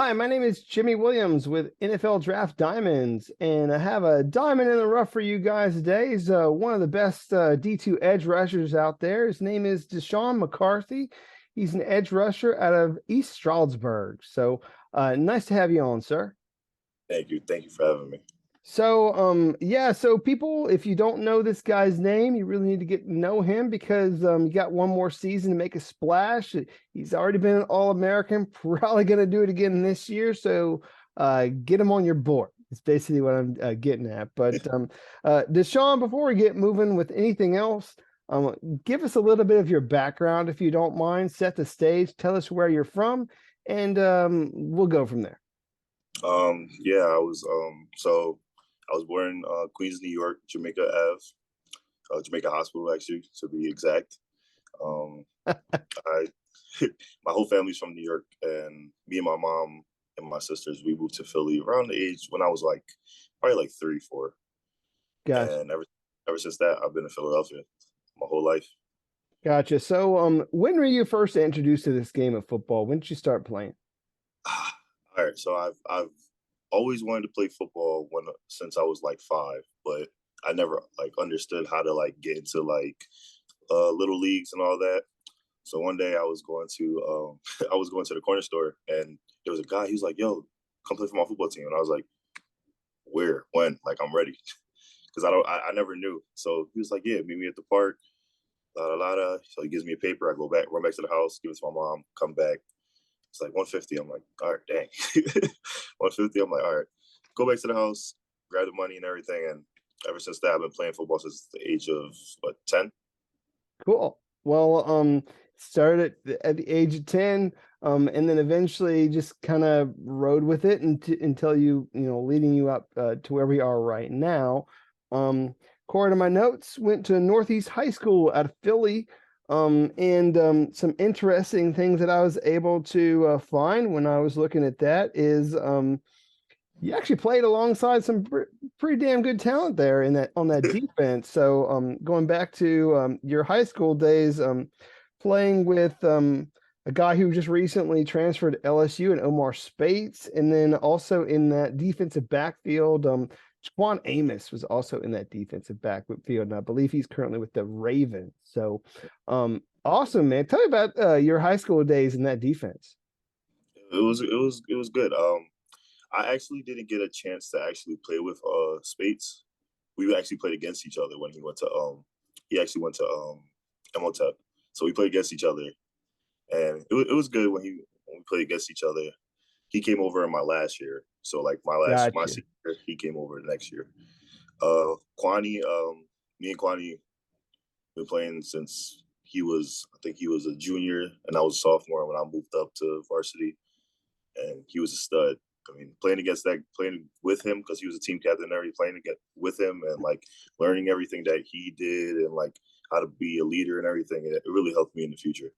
Hi, my name is Jimmy Williams with NFL Draft Diamonds, and I have a diamond in the rough for you guys today. He's one of the best D2 edge rushers out there. His name is Deshawn McCarthy. He's an edge rusher out of East Stroudsburg. So nice to have you on, sir. Thank you. Thank you for having me. So people, if you don't know this guy's name, you really need to get to know him because you got one more season to make a splash. He's already been an All-American, probably going to do it again this year. So get him on your board. It's basically what I'm getting at. But Deshawn, before we get moving with anything else, give us a little bit of your background, if you don't mind. Set the stage. Tell us where you're from, and we'll go from there. Yeah, I was born in Queens, New York, Jamaica Ave, Jamaica Hospital, actually, to be exact. I my whole family's from New York, and me and my mom and my sisters, we moved to Philly around the age when I was like probably like 3, 4. Gotcha. And ever since that, I've been in Philadelphia my whole life. Gotcha. So, when were you first introduced to this game of football? When did you start playing? All right, so I've always wanted to play football since I was like 5, but I never like understood how to like get into like little leagues and all that. So one day I was going to I was going to the corner store, and there was a guy. He was like, "Yo, come play for my football team," and I was like, "Where? When? Like I'm ready," because I never knew. So he was like, "Yeah, meet me at the park." La la la. La. So he gives me a paper. I go back, run back to the house, give it to my mom, come back. It's like 150. I'm like, all right, dang. 150. I'm like, all right. Go back to the house, grab the money and everything. And ever since that, I've been playing football since the age of what, 10? Cool. Well, started at the age of 10, and then eventually just kind of rode with it until leading you up to where we are right now. According to my notes, went to Northeast High School out of Philly. And some interesting things that I was able to find when I was looking at that is you actually played alongside some pretty damn good talent there in that on that defense. So going back to your high school days, playing with a guy who just recently transferred to LSU and Omar Spates, and then also in that defensive backfield, Juan Amos was also in that defensive backfield, and I believe he's currently with the Ravens. So awesome, man. Tell me about your high school days in that defense. It was good. I actually didn't get a chance to actually play with Spates. We actually played against each other when he actually went to MOTEP. So we played against each other, and it was good when we played against each other. He came over in my last year, so like my Gotcha. senior year, he came over the next year. Kwani, me and Kwani been playing since I think he was a junior, and I was a sophomore when I moved up to varsity, and he was a stud. I mean, playing with him because he was a team captain and everything, playing with him and like learning everything that he did and like how to be a leader and everything. It really helped me in the future.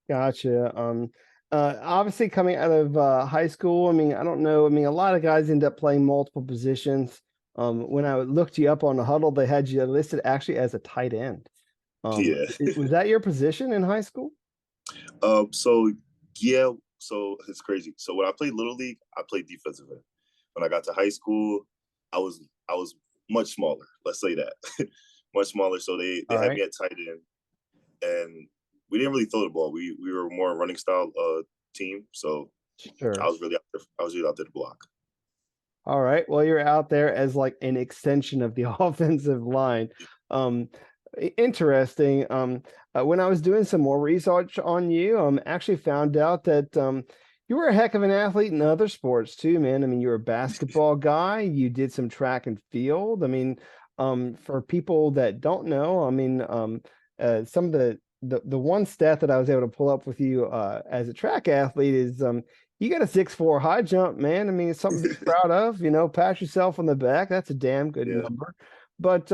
Gotcha. Obviously coming out of high school, I mean, I don't know. I mean, a lot of guys end up playing multiple positions. When I looked you up on the huddle, they had you listed actually as a tight end. Yeah. Was that your position in high school? So yeah, so it's crazy. So when I played little league, I played defensive end. When I got to high school, I was much smaller. Let's say that, much smaller. So they All had me right. at tight end, and we didn't really throw the ball. We were more a running style team. So Sure. I was really out there to block. All right. Well, you're out there as like an extension of the offensive line. Um, Interesting. When I was doing some more research on you, actually found out that you were a heck of an athlete in other sports too, man. I mean, you were a basketball guy. You did some track and field. I mean, for people that don't know, I mean, some of the one stat that I was able to pull up with you as a track athlete is you got a 6'4" high jump, man. I mean, it's something to be proud of, pat yourself on the back. That's a damn good Yeah. number. But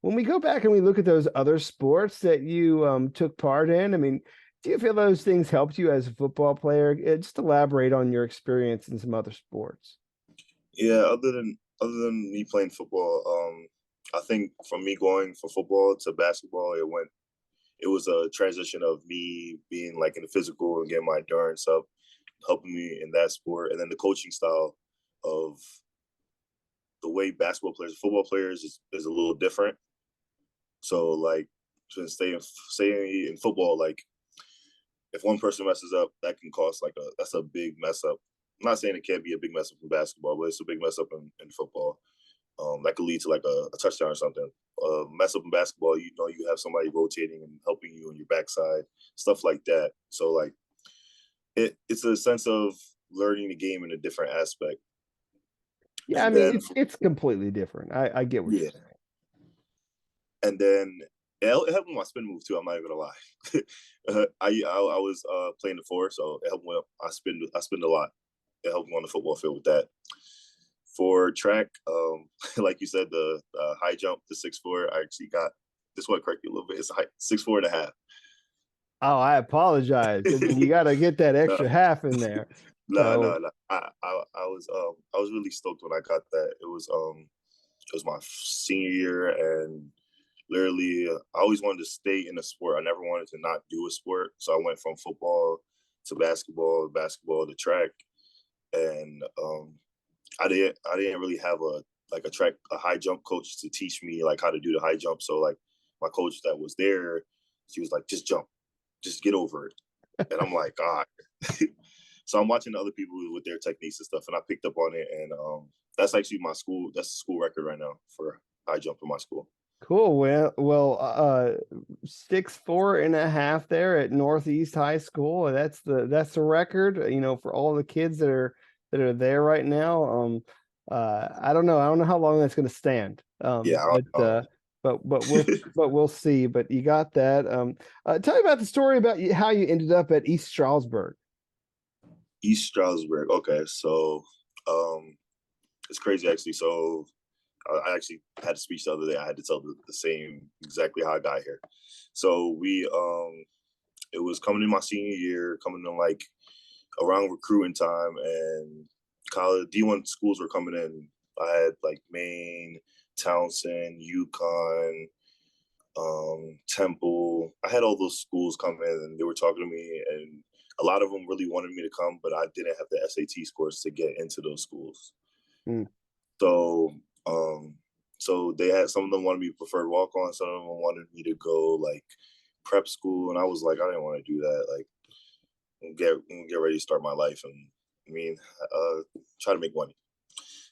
when we go back and we look at those other sports that you took part in, I mean, do you feel those things helped you as a football player? Just elaborate on your experience in some other sports. Yeah, other than me playing football, I think from me going from football to basketball, it was a transition of me being like in the physical and getting my endurance up. helping me in that sport, and then the coaching style of the way basketball players, football players is a little different. So like to stay in football, like if one person messes up, that can cost like that's a big mess up. I'm not saying it can't be a big mess up in basketball, but it's a big mess up in football. That could lead to like a touchdown or something. Mess up in basketball, you know, you have somebody rotating and helping you on your backside, stuff like that. So like it's a sense of learning the game in a different aspect. Yeah, I And mean, then it's completely different. I get what you're yeah, saying. and then it helped with my spin move too. I'm not even gonna lie. I was playing the four, so it helped when I spin a lot. It helped me on the football field with that. For track, like you said, the high jump, the 6'4", I actually got this one correct you a little bit. It's 6'4.5". Oh, I apologize. I mean, you got to get that no, extra half in there. no, So, no, no. I was really stoked when I got that. It was my senior year, and literally, I always wanted to stay in a sport. I never wanted to not do a sport. So I went from football to basketball to track, and I didn't really have a high jump coach to teach me like how to do the high jump. So like my coach that was there, she was like, just jump, just get over it. And I'm like, all right. So I'm watching other people with their techniques and stuff, and I picked up on it. And that's actually that's the school record right now for high jump in my school. cool. Well, 6'4.5" there at Northeast High School. That's the record, you know, for all the kids that are there right now. I don't know. I don't know how long that's going to stand. Yeah, But we'll see. But you got that. Tell me about the story about how you ended up at East Stroudsburg. East Stroudsburg. Okay, so it's crazy actually. So I actually had a speech the other day. I had to tell the same exactly how I got here. So it was coming in my senior year, coming in like around recruiting time, and college D1 schools were coming in. I had like Maine, Townsend, UConn, Temple. I had all those schools come in, and they were talking to me, and a lot of them really wanted me to come, but I didn't have the SAT scores to get into those schools. Mm. So, so they had some of them wanted me to preferred walk on, some of them wanted me to go like prep school, and I was like, I didn't want to do that. Like, get ready to start my life, and I mean, try to make money.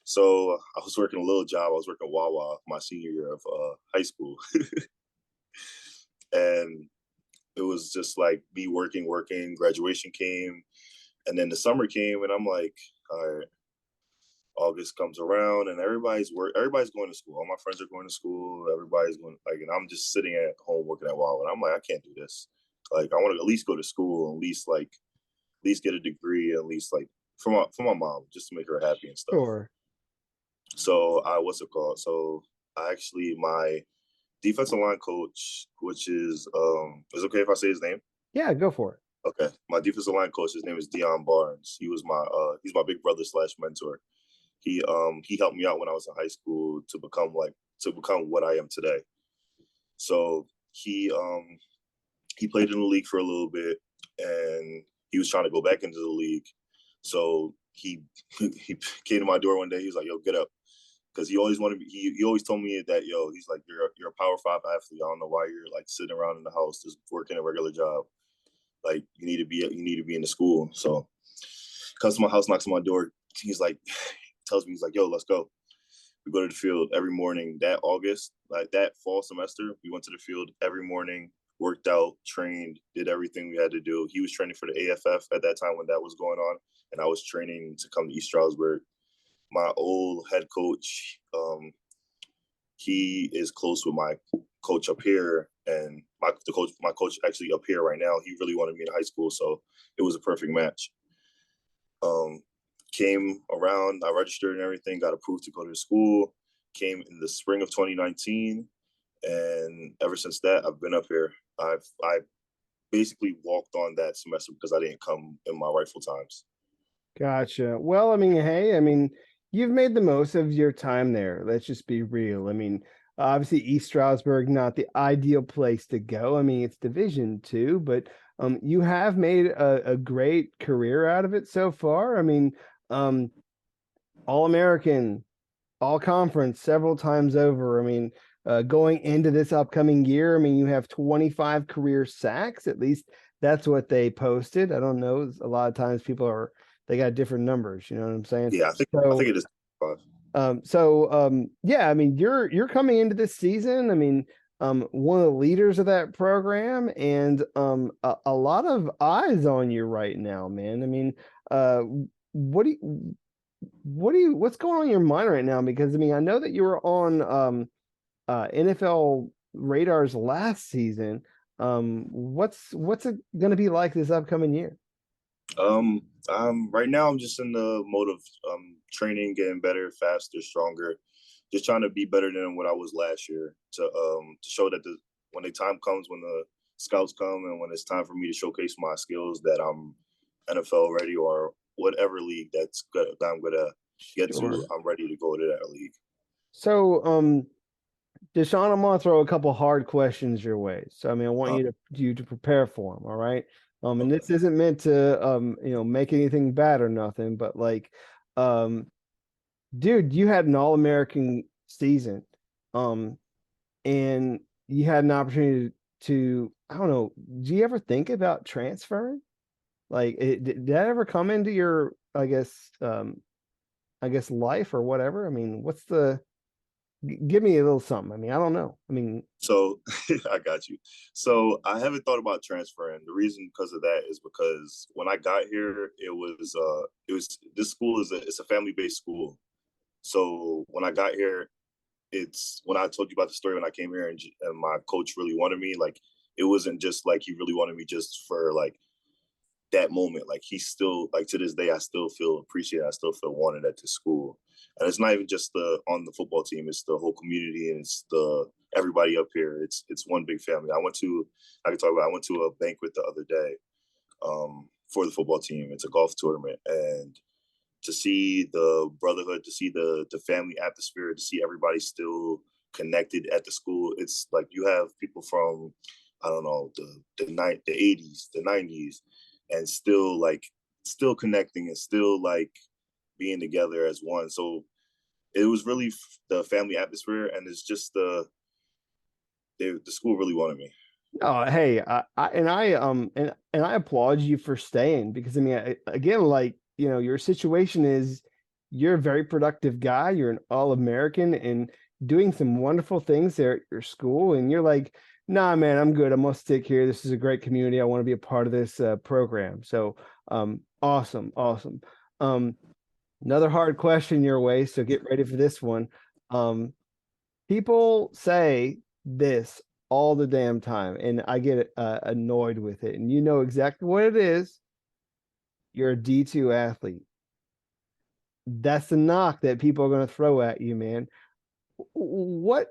So I was working a little job. I was working Wawa my senior year of high school, and it was just like me working. Graduation came, and then the summer came, and I'm like, all right. August comes around, and everybody's going to school. All my friends are going to school. Everybody's going like, and I'm just sitting at home working at Wawa. And I'm like, I can't do this. Like, I want to at least go to school, and at least get a degree, at least like for my mom, just to make her happy and stuff. Sure. So what's it called? So I actually my defensive line coach, which is it okay if I say his name? Yeah, go for it. Okay, my defensive line coach, his name is Deshawn Barnes. He's my big brother / mentor. He helped me out when I was in high school to become what I am today. So he played in the league for a little bit, and he was trying to go back into the league. So he came to my door one day. He was like, "Yo, get up," because he always wanted me. He always told me that, "Yo," he's like, "You're a Power 5 athlete. I don't know why you're like sitting around in the house just working a regular job. Like you need to be in the school." So comes to my house, knocks on my door. He's like, tells me, he's like, "Yo, let's go." We go to the field every morning. That August, like that fall semester, we went to the field every morning, worked out, trained, did everything we had to do. He was training for the AFF at that time when that was going on, and I was training to come to East Stroudsburg. My old head coach, he is close with my coach up here, and my coach actually up here right now. He really wanted me in high school, so it was a perfect match. Came around, I registered and everything, got approved to go to school, came in the spring of 2019, and ever since that, I've been up here. I basically walked on that semester because I didn't come in my rightful times. Gotcha. Well, I mean, hey, I mean, you've made the most of your time there. Let's just be real. I mean, obviously East Stroudsburg, not the ideal place to go. I mean, it's Division 2, but You have made a great career out of it so far. I mean, um, All-American, all conference several times over. I mean, going into this upcoming year, I mean, you have 25 career sacks. At least that's what they posted. I don't know. A lot of times they got different numbers. You know what I'm saying? Yeah, I think So, it is 5. yeah, I mean, you're coming into this season. I mean, one of the leaders of that program, and a lot of eyes on you right now, man. I mean, uh, what do you what's going on in your mind right now? Because I mean, I know that you were on NFL radars last season. What's it going to be like this upcoming year? Right now I'm just in the mode of training, getting better, faster, stronger, just trying to be better than what I was last year to show that when the time comes, when the scouts come, and when it's time for me to showcase my skills, that I'm NFL ready, or whatever league that I'm gonna get to, Sure. I'm ready to go to that league. So, Deshawn, I'm gonna throw a couple hard questions your way. So, I mean, I want Uh, you to prepare for them. All right. And okay. this isn't meant to make anything bad or nothing, but like, um, dude, you had an All-American season, um, and you had an opportunity to, I don't know, do you ever think about transferring? Like, did that ever come into your, I guess life or whatever? I mean, give me a little something. I mean, I don't know. I mean, So I got you. So I haven't thought about transferring. The reason because of that is because when I got here, it was this school it's a family based school. So when I got here, it's when I told you about the story when I came here, and my coach really wanted me. Like, it wasn't just like he really wanted me just for like that moment. Like, he still, like, to this day, I still feel appreciated. I still feel wanted at the school. And it's not even just the on the football team, it's the whole community, and it's the everybody up here. It's one big family. I can talk about, I went to a banquet the other day, for the football team. It's a golf tournament, and to see the brotherhood, to see the family atmosphere, to see everybody still connected at the school. It's like you have people from, I don't know, the 80s, the 90s, and still connecting, and still like being together as one. So it was really the family atmosphere, and it's just the school really wanted me. oh, hey, and I applaud you for staying because I mean, again, like, your situation is you're a very productive guy. You're an All-American and doing some wonderful things there at your school, and you're like, nah, man, I'm good. I'm gonna stick here. This is a great community. I want to be a part of this program. So, awesome, awesome. Um, Another hard question your way, so get ready for this one. Um, People say this all the damn time, and I get annoyed with it. And you know exactly what it is. You're a D2 athlete. That's the knock that people are going to throw at you, man. What?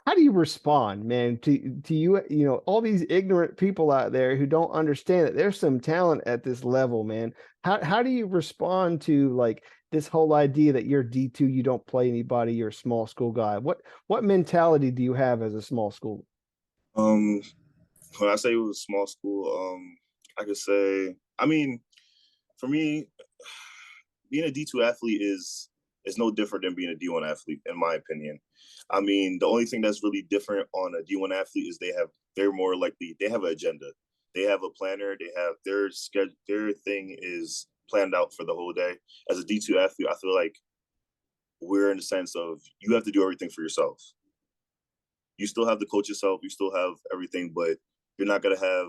How do you respond, man, to all these ignorant people out there who don't understand that there's some talent at this level, man? How do you respond to like this whole idea that you're D2, you don't play anybody, you're a small school guy? What mentality do you have as a small school? Um, when I say it was a small school, I could say, I mean, for me, being a D2 athlete is no different than being a D1 athlete, in my opinion. I mean, the only thing that's really different on a D1 athlete is they're more likely, they have an agenda. They have a planner. They have their schedule. Their thing is planned out for the whole day. As a D2 athlete, I feel like we're in the sense of you have to do everything for yourself. You still have to coach yourself. You still have everything, but you're not gonna have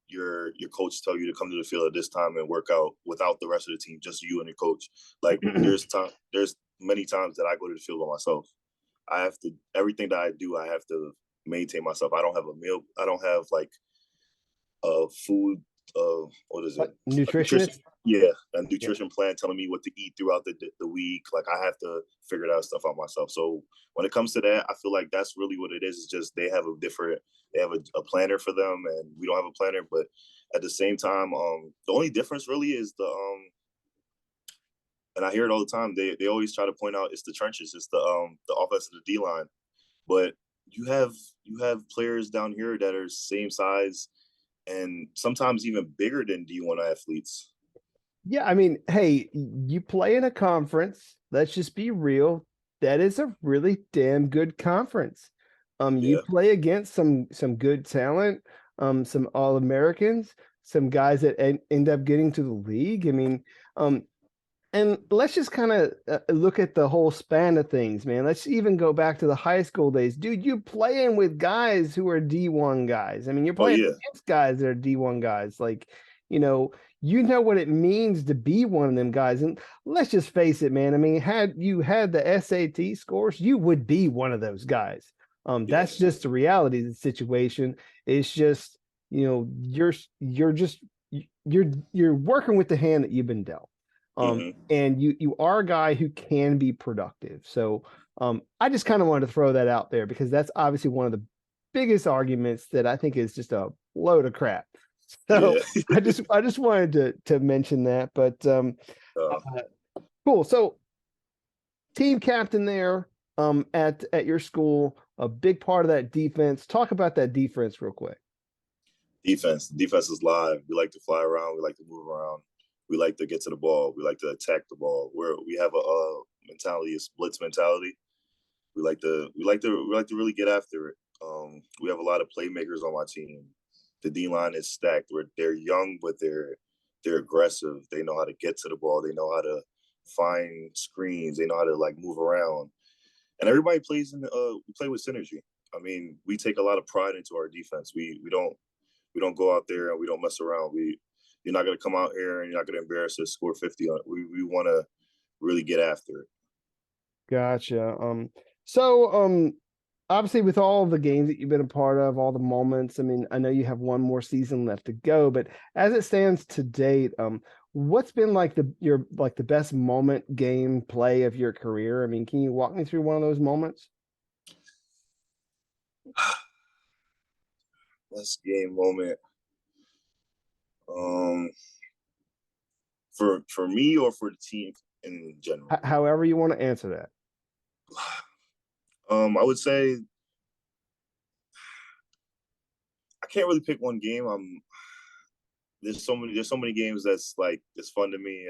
your coach tell you to come to the field at this time and work out without the rest of the team, just you and your coach. Like, there's many times that I go to the field by myself. I have to everything that I do, I have to maintain myself. I don't have a meal. I don't have like food, what is it? What, A nutrition, nutritionist? yeah, a Yeah. nutrition plan telling me what to eat throughout the week. Like, I have to figure that stuff out myself. So when it comes to that, I feel like that's really what it is. It's just they have a planner for them, and we don't have a planner. But at the same time, the only difference really is and I hear it all the time. They always try to point out it's the trenches, it's the offense of the D line, but you have players down here that are same size, and sometimes even bigger than D1 athletes. Yeah, I mean, hey, you play in a conference. Let's just be real. That is a really damn good conference. You Yeah. play against some good talent, some All-Americans, some guys that end up getting to the league. I mean, um, and let's just kind of look at the whole span of things, man. Let's even go back to the high school days. Dude, you playing with guys who are D1 guys. I mean, you're Oh playing yeah. against guys that are D1 guys. Like, you know what it means to be one of them guys. And let's just face it, man. I mean, had you had the SAT scores, you would be one of those guys. That's Yes. just the reality of the situation. It's just, you're just you're working with the hand that you've been dealt. Hmm. And you are a guy who can be productive. So I just kind of wanted to throw that out there because that's obviously one of the biggest arguments that I think is just a load of crap. So Yeah. I just wanted to mention that. But uh, cool. So team captain there at your school, a big part of that defense. Talk about that defense real quick. Defense. Defense is live. We like to fly around. We like to move around. We like to get to the ball. We like to attack the ball. We have a mentality, a splits mentality. We like to really get after it. We have a lot of playmakers on my team. The D line is stacked. They're young, but they're aggressive. They know how to get to the ball. They know how to find screens. They know how to like move around. And everybody plays we play with synergy. I mean, we take a lot of pride into our defense. We don't go out there and we don't mess around. You're not gonna come out here and you're not gonna embarrass us, score 50 on it. We wanna really get after it. Gotcha. So obviously with all the games that you've been a part of, all the moments, I mean, I know you have one more season left to go, but as it stands to date, what's been like the best moment game play of your career? I mean, can you walk me through one of those moments? Best game moment. Um, for me or for the team in general. However you want to answer that. I would say I can't really pick one game. There's so many games that's like it's fun to me.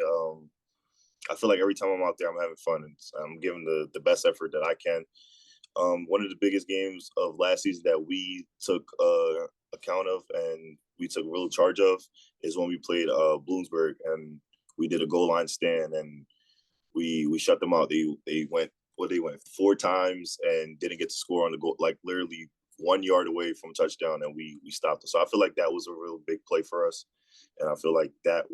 I feel like every time I'm out there, I'm having fun and I'm giving the best effort that I can. One of the biggest games of last season that we took account of and we took real charge of is when we played Bloomsburg and we did a goal line stand and we shut them out. They went 4 times and didn't get to score on the goal, like literally 1 yard away from touchdown, and we stopped them. So I feel like that was a real big play for us, and I feel like that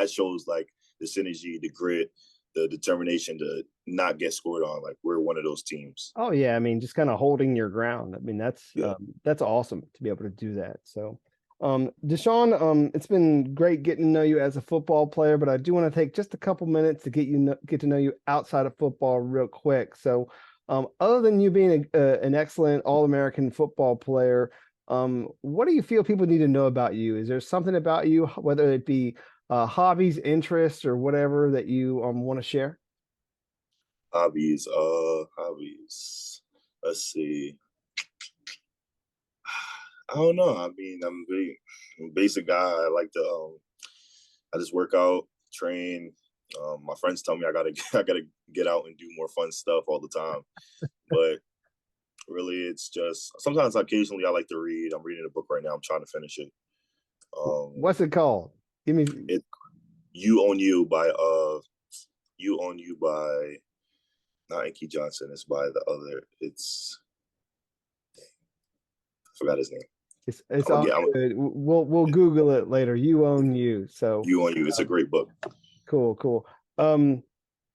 shows like the synergy, the grit, the determination to not get scored on. Like we're one of those teams. Oh yeah, I mean, just kind of holding your ground. I mean, Yeah. that's awesome to be able to do that. So, Deshawn, it's been great getting to know you as a football player, but I do want to take just a couple minutes to get to know you outside of football real quick. So, other than you being an excellent All-American football player, what do you feel people need to know about you? Is there something about you, whether it be hobbies, interests, or whatever that you want to share? Hobbies. Hobbies. Let's see. I don't know. I mean, I'm a basic guy. I just work out, train. My friends tell me I gotta I gotta get out and do more fun stuff all the time. But really, it's just sometimes occasionally I like to read. I'm reading a book right now. I'm trying to finish it. Um, What's it called? Give me. it You Own You by You Own You by not Inky Johnson. It's by the other. I forgot his name. It's I'm gonna all get. good. We'll Google it later. You own you. So You Own You. It's a great book. cool, cool. Um,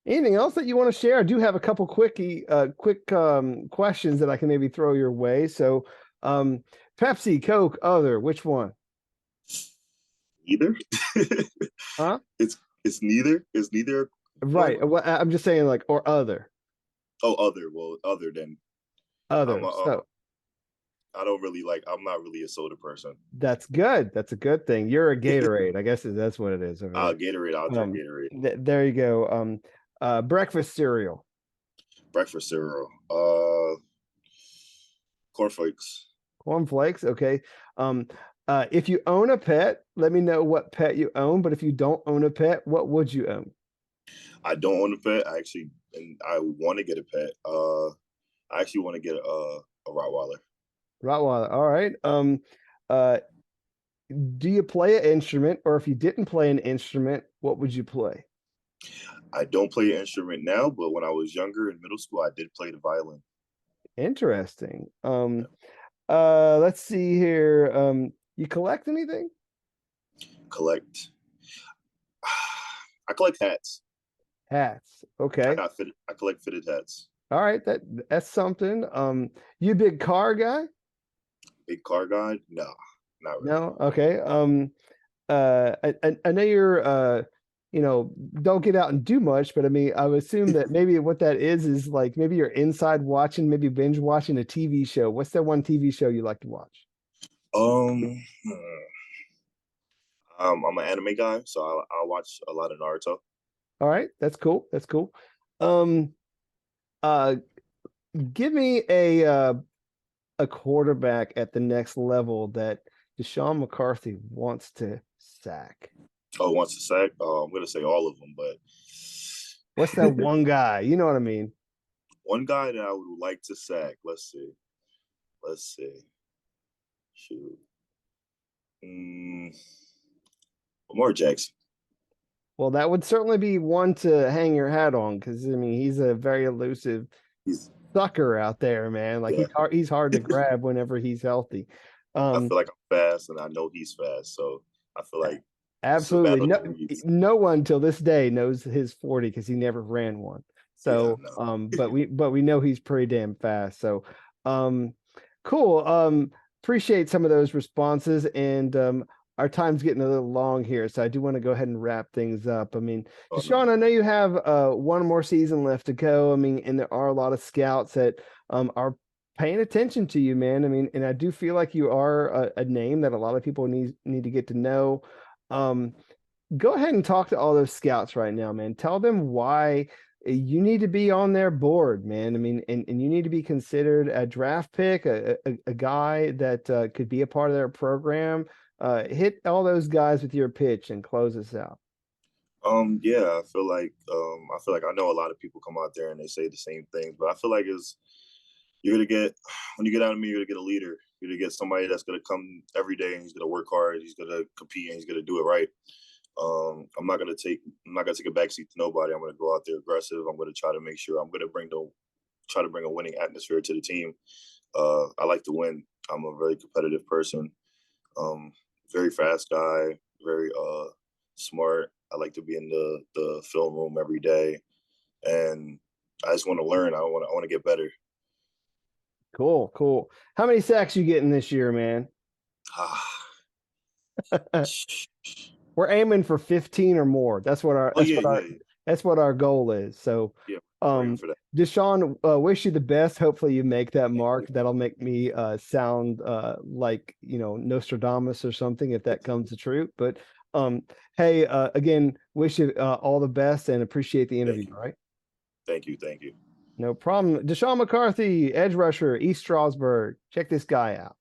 Anything else that you want to share? I do have a couple quick questions that I can maybe throw your way. So, um, Pepsi, Coke, other, which one? Neither. Huh? It's neither. It's neither one. Right. I'm just saying like or other. Oh, other. Well, other than I'm Other. a So I don't really like. I'm not really a soda person. that's good. That's a good thing. You're a Gatorade. I guess that's what it is over there. Gatorade. I'll drink Gatorade. There you go. Breakfast cereal. Breakfast cereal. Cornflakes. Cornflakes, okay. Um, If you own a pet, let me know what pet you own. But if you don't own a pet, what would you own? I don't own a pet. I want to get a pet. I actually want to get a Rottweiler. Rottweiler. All right. Uh, do you play an instrument, or if you didn't play an instrument, what would you play? I don't play an instrument now, but when I was younger in middle school, I did play the violin. Interesting. Let's see here. You collect anything? Collect. I collect hats. Hats. Okay. I collect fitted hats. All right. That's something. You a big car guy? Big car guy? No, not really. No. Okay. I know you're don't get out and do much, but I mean, I would assume that maybe what that is like maybe you're inside watching, maybe binge watching a TV show. What's that one TV show you like to watch? Um, I'm an anime guy, so I watch a lot of Naruto. All right, that's cool. That's cool. Um, uh, give me a quarterback at the next level that Deshawn McCarthy wants to sack. Oh, wants to sack? I'm gonna say all of them, but What's that one guy? You know what I mean? one guy that I would like to sack. Let's see. Let's see. Shoot. Lamar Jackson. Well, that would certainly be one to hang your hat on because I mean he's a very elusive He's sucker out there, man. Like yeah. he's hard to grab whenever he's healthy. I feel like I'm fast, and I know he's fast, so I feel like it's a Absolutely. battle No, of the breeds. no one till this day knows his 40 because he never ran one. Yeah, So, no. but we know he's pretty damn fast. So, cool. Appreciate some of those responses, and our time's getting a little long here, so I do want to go ahead and wrap things up. I mean, Oh, Deshawn, no. I know you have one more season left to go. I mean, and there are a lot of scouts that are paying attention to you, man. I mean, and I do feel like you are a name that a lot of people need to get to know. Um, Go ahead and talk to all those scouts right now, man. Tell them why you need to be on their board, man. I mean, and you need to be considered a draft pick, a guy that could be a part of their program. Hit all those guys with your pitch and close us out. Yeah, I feel like I know a lot of people come out there and they say the same things, but I feel like it's you're gonna get when you get out of me, you're gonna get a leader. You're gonna get somebody that's gonna come every day and he's gonna work hard, he's gonna compete, and he's gonna do it right. I'm not gonna take a backseat to nobody. I'm gonna go out there aggressive. I'm gonna try to make sure I'm gonna try to bring a winning atmosphere to the team. I like to win. I'm a very competitive person. Um, Very fast guy, very smart. I like to be in the film room every day, and I just want to learn. I want to get better. Cool, cool. How many sacks you getting this year, man? We're aiming for 15 or more. Oh yeah, yeah, yeah. That's what our goal is. So, Yeah, I'm aiming um, for that. Deshawn, wish you the best. Hopefully you make that Thank mark. you. That'll make me sound like, Nostradamus or something if that comes to truth. But hey, again, wish you all the best and appreciate the interview, Thank you. all right? Thank you. Thank you. No problem. Deshawn McCarthy, edge rusher, East Stroudsburg. Check this guy out.